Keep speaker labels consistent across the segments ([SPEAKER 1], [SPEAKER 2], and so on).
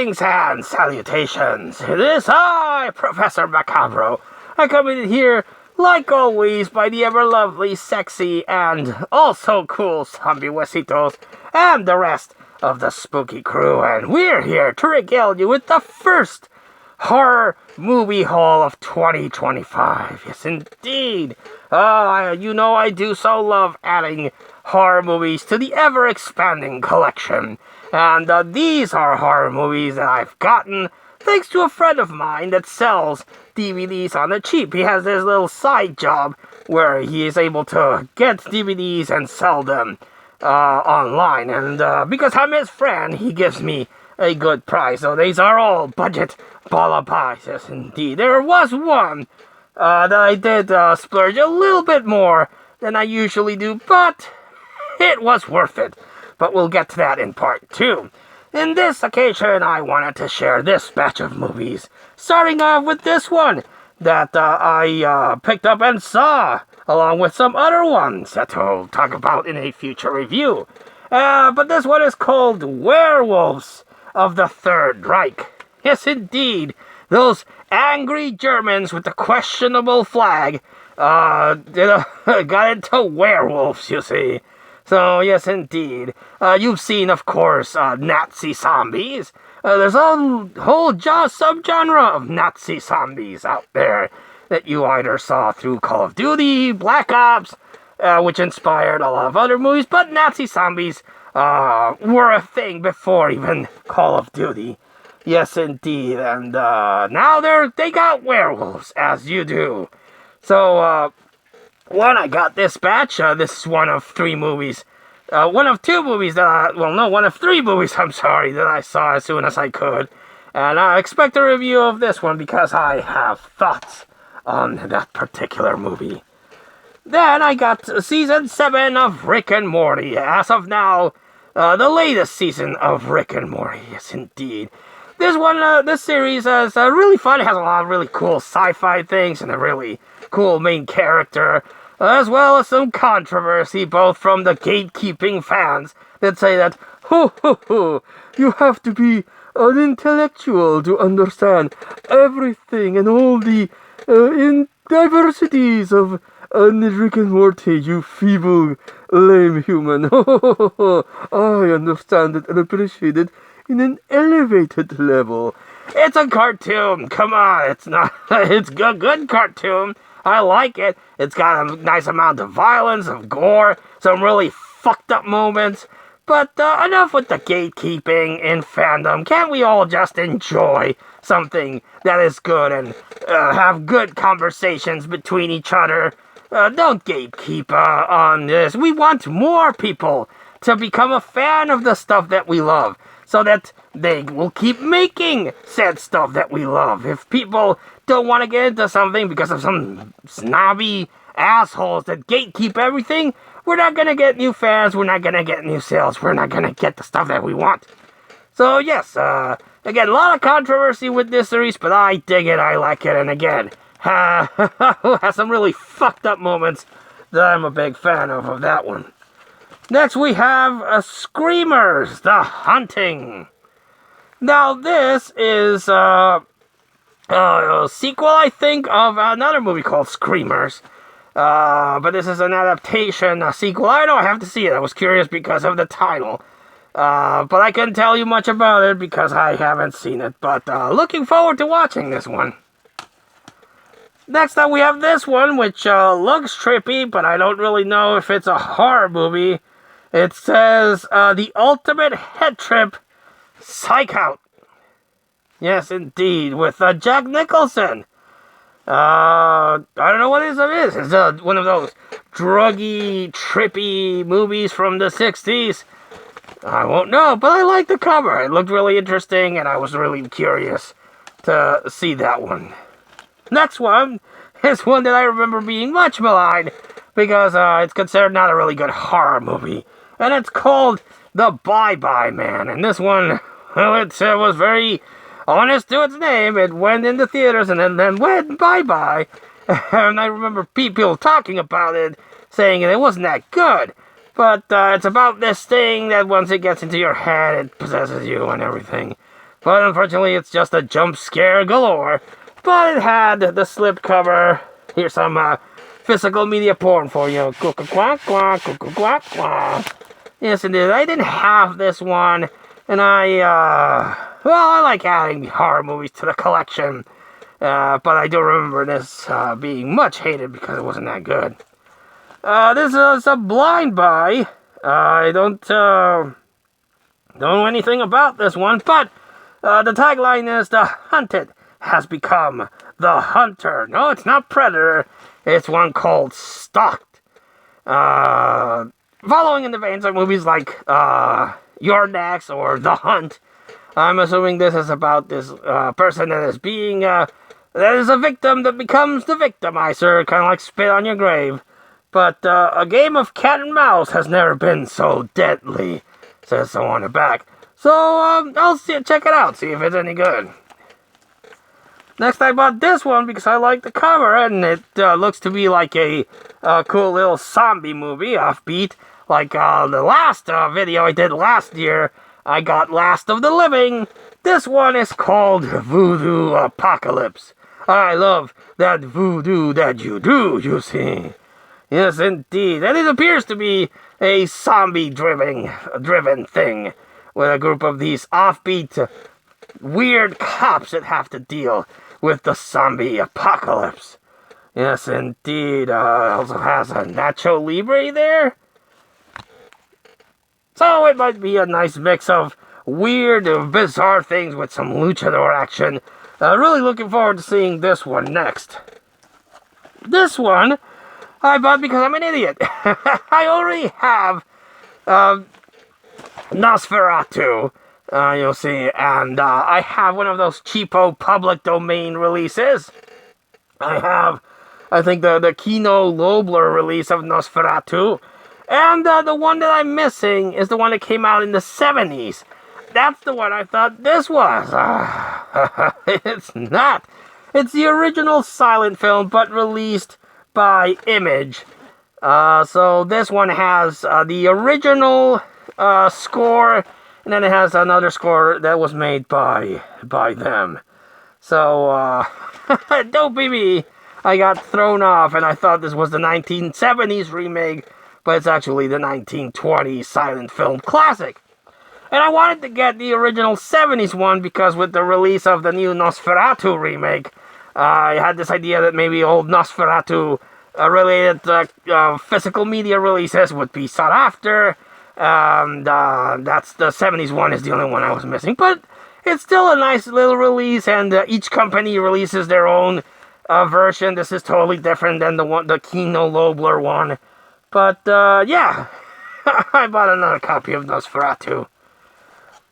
[SPEAKER 1] Greetings and salutations. It is I, Professor Macabro. I come in here, like always, by the ever-lovely, sexy, and also cool zombie huesitos and the rest of the spooky crew, and we're here to regale you with the first horror movie haul of 2025. Yes, indeed. I do so love adding horror movies to the ever-expanding collection. And these are horror movies that I've gotten thanks to a friend of mine that sells DVDs on the cheap. He has this little side job where he is able to get DVDs and sell them online. And because I'm his friend, he gives me a good price. So these are all budget lullabies. Yes, indeed. There was one that I did splurge a little bit more than I usually do, but it was worth it. But we'll get to that in part 2. In this occasion, I wanted to share this batch of movies, starting off with this one that I picked up and saw, along with some other ones that I'll talk about in a future review. But this one is called Werewolves of the Third Reich. Yes, indeed, those angry Germans with the questionable flag got into werewolves, you see. So, yes, indeed. You've seen, of course, Nazi zombies. There's a whole subgenre of Nazi zombies out there that you either saw through Call of Duty, Black Ops, which inspired a lot of other movies, but Nazi zombies were a thing before even Call of Duty. Yes, indeed. And now they got werewolves, as you do. So, when I got this batch, this is one of 3 movies. One of 2 movies one of 3 movies, I'm sorry, that I saw as soon as I could. And I expect a review of this one because I have thoughts on that particular movie. Then I got season 7 of Rick and Morty. As of now, the latest season of Rick and Morty. Yes, indeed. This series is really fun. It has a lot of really cool sci-fi things and a really cool main character, as well as some controversy, both from the gatekeeping fans that say that, you have to be an intellectual to understand everything and all the diversities of Rick and Morty, you feeble, lame human. I understand it and appreciate it in an elevated level. It's a cartoon. Come on, it's not. It's a good cartoon. I like it. It's got a nice amount of violence, of gore, some really fucked up moments. But enough with the gatekeeping in fandom. Can't we all just enjoy something that is good and have good conversations between each other? Don't gatekeep on this. We want more people to become a fan of the stuff that we love, so that they will keep making said stuff that we love. If people don't want to get into something because of some snobby assholes that gatekeep everything, we're not going to get new fans, we're not going to get new sales, we're not going to get the stuff that we want. So yes, again, a lot of controversy with this series, but I dig it, I like it, and again, has some really fucked up moments that I'm a big fan of that one. Next we have Screamers, The Hunting. Now this is a sequel, I think, of another movie called Screamers. But this is an adaptation, a sequel. I don't have to see it. I was curious because of the title. But I couldn't tell you much about it because I haven't seen it. But looking forward to watching this one. Next up we have this one, which looks trippy, but I don't really know if it's a horror movie. It says, The Ultimate Head Trip, Psych Out. Yes, indeed, with Jack Nicholson. I don't know what it is. It's one of those druggy, trippy movies from the 60s. I won't know, but I like the cover. It looked really interesting, and I was really curious to see that one. Next one is one that I remember being much maligned, because it's considered not a really good horror movie. And it's called The Bye-Bye Man. And this one, well, it was very honest to its name. It went into theaters and then went bye-bye. And I remember people talking about it, saying it wasn't that good. But it's about this thing that once it gets into your head, it possesses you and everything. But unfortunately, it's just a jump scare galore. But it had the slipcover. Here's some physical media porn for you. Quack, quack, quack, quack. Yes, indeed. I didn't have this one. And I like adding horror movies to the collection. But I do remember this being much hated because it wasn't that good. This is a blind buy. I don't know anything about this one, but the tagline is "The hunted has become the hunter." No, it's not Predator. It's one called Stalked. Following in the veins of movies like Your Next or The Hunt, I'm assuming this is about this person that is being that is a victim that becomes the victimizer, kind of like spit on your grave. But a game of cat and mouse has never been so deadly, says someone in the back. So I'll check it out, see if it's any good. Next, I bought this one because I like the cover, and it looks to be like a cool little zombie movie, offbeat. Like the last video I did last year, I got Last of the Living. This one is called Voodoo Apocalypse. I love that voodoo that you do, you see. Yes, indeed. And it appears to be a zombie-driven thing, with a group of these offbeat, weird cops that have to deal with the zombie apocalypse. Yes, indeed. Also has a Nacho Libre there. So it might be a nice mix of weird, bizarre things with some luchador action. Really looking forward to seeing this one next. This one I bought because I'm an idiot. I already have Nosferatu, you'll see, and I have one of those cheapo public domain releases. I think, the Kino Lobler release of Nosferatu, and the one that I'm missing is the one that came out in the 70s. That's the one I thought this was. It's not. It's the original silent film, but released by Image. So this one has the original score, and then it has another score that was made by them. So don't be me. I got thrown off, and I thought this was the 1970s remake, but it's actually the 1920s silent film classic. And I wanted to get the original 70s one because with the release of the new Nosferatu remake, I had this idea that maybe old Nosferatu related physical media releases would be sought after. That's the 70s one is the only one I was missing. But it's still a nice little release, and each company releases their own version. This is totally different than the Kino Lobler one. But yeah, I bought another copy of Nosferatu.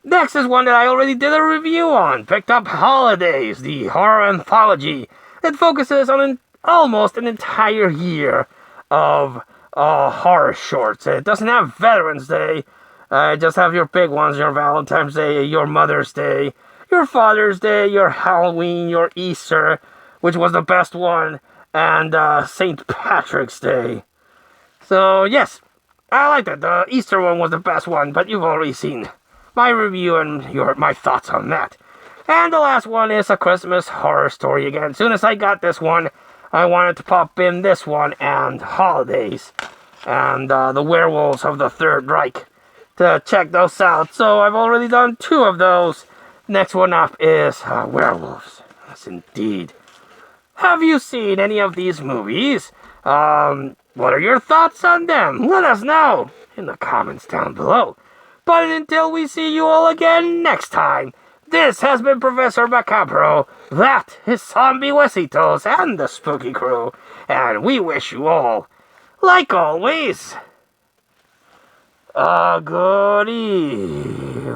[SPEAKER 1] Next is one that I already did a review on. Picked up Holidays, the horror anthology that focuses on almost an entire year of horror shorts. It doesn't have Veterans Day. Just have your big ones, your Valentine's Day, your Mother's Day, your Father's Day, your Halloween, your Easter, which was the best one, and St. Patrick's Day. So, yes, I like that. The Easter one was the best one, but you've already seen my review and my thoughts on that. And the last one is A Christmas Horror Story again. As soon as I got this one, I wanted to pop in this one and Holidays and the Werewolves of the Third Reich to check those out. So I've already done 2 of those. Next one up is Werewolves. Yes, indeed. Have you seen any of these movies? What are your thoughts on them? Let us know in the comments down below. But until we see you all again next time, this has been Professor Macabro, that is Zombie Huesitos and the Spooky Crew, and we wish you all, like always, a good evening.